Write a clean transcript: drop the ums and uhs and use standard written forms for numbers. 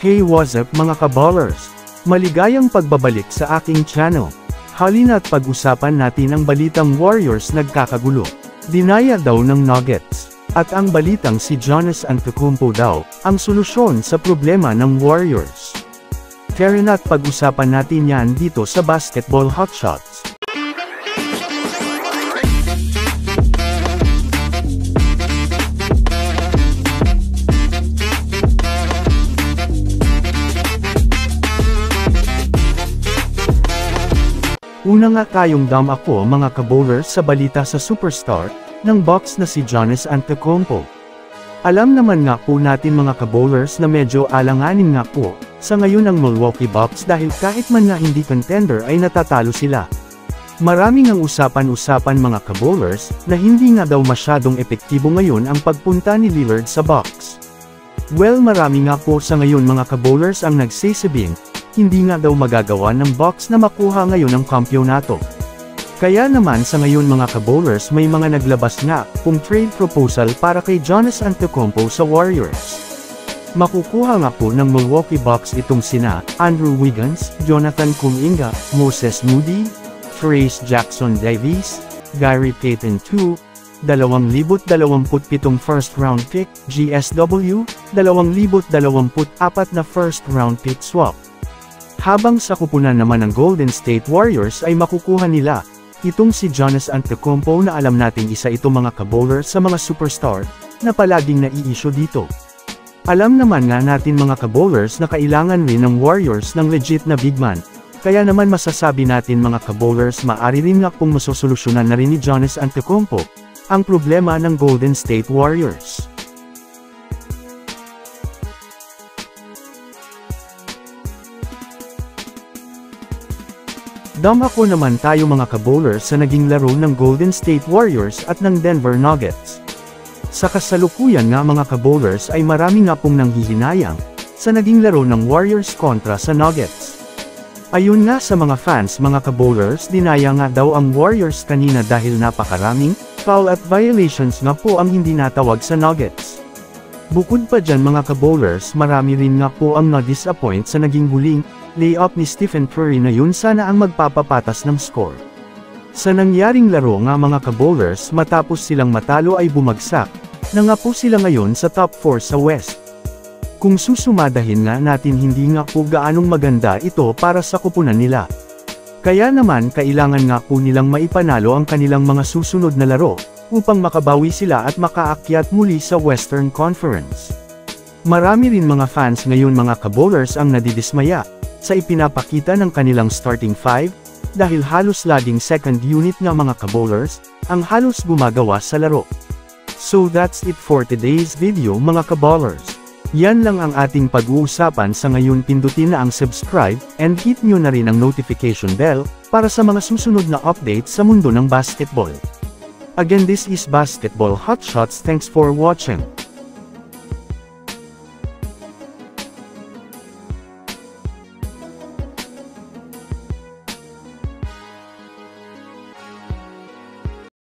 Hey, what's up mga kaballers? Maligayang pagbabalik sa aking channel. Halina't pag-usapan natin ang balitang Warriors nagkakagulo. Dinaya daw ng Nuggets. At ang balitang si Giannis Antetokounmpo daw, ang solusyon sa problema ng Warriors. Tara na't pag-usapan natin yan dito sa Basketball Hotshots. Una nga tayong ako mga kabowlers sa balita sa superstar ng Bucks na si Giannis Antetokounmpo. Alam naman nga po natin mga kabowlers na medyo alanganin nga po sa ngayon ang Milwaukee Bucks dahil kahit man nga hindi contender ay natatalo sila. Maraming ang usapan-usapan mga kabowlers na hindi nga daw masyadong epektibo ngayon ang pagpunta ni Lillard sa Bucks. Well, marami nga po sa ngayon mga kabowlers ang nagsasabing hindi nga daw magagawa ng Bucks na makuha ngayon ang kampyonato. Kaya naman sa ngayon mga kabowlers may mga naglabas nga kung trade proposal para kay Giannis Antetokounmpo sa Warriors. Makukuha nga po ng Milwaukee Bucks itong sina Andrew Wiggins, Jonathan Kuminga, Moses Moody, Trayce Jackson-Davis, Gary Payton II, 2027 first round pick, GSW, 2024 na first round pick swap. Habang sa kupunan naman ng Golden State Warriors ay makukuha nila itong si Giannis Antetokounmpo na alam nating isa ito mga kabowlers sa mga superstar na palaging nai-issue dito. Alam naman nga natin mga kabowlers na kailangan rin ng Warriors ng legit na big man, kaya naman masasabi natin mga kabowlers maaari rin nga pong masosolusyonan na rin ni Giannis Antetokounmpo ang problema ng Golden State Warriors. Ako naman tayo mga kabowlers sa naging laro ng Golden State Warriors at ng Denver Nuggets. Sa kasalukuyan nga mga kabowlers ay marami nga pong nanghihinayang sa naging laro ng Warriors kontra sa Nuggets. Ayun nga sa mga fans mga kabowlers, dinaya nga daw ang Warriors kanina dahil napakaraming foul at violations nga po ang hindi natawag sa Nuggets. Bukod pa dyan mga kabowlers, marami rin nga po ang na-disappoint sa naging huling layup ni Stephen Curry na yun sana ang magpapapatas ng score. Sa nangyaring laro nga mga kabowlers, matapos silang matalo ay bumagsak na nga po sila ngayon sa top 4 sa West. Kung susumadahin nga natin hindi nga po gaanong maganda ito para sa kupunan nila. Kaya naman kailangan nga po nilang maipanalo ang kanilang mga susunod na laro upang makabawi sila at makaakyat muli sa Western Conference. Marami rin mga fans ngayon mga kabowlers ang nadidismaya sa ipinapakita ng kanilang starting 5, dahil halos laging second unit nga mga kabowlers, ang halos gumagawa sa laro. So that's it for today's video mga kabowlers. Yan lang ang ating pag-uusapan sa ngayon, pindutin na ang subscribe, and hit nyo na rin ang notification bell, para sa mga susunod na updates sa mundo ng basketball. Again, this is Basketball Hotshots, thanks for watching.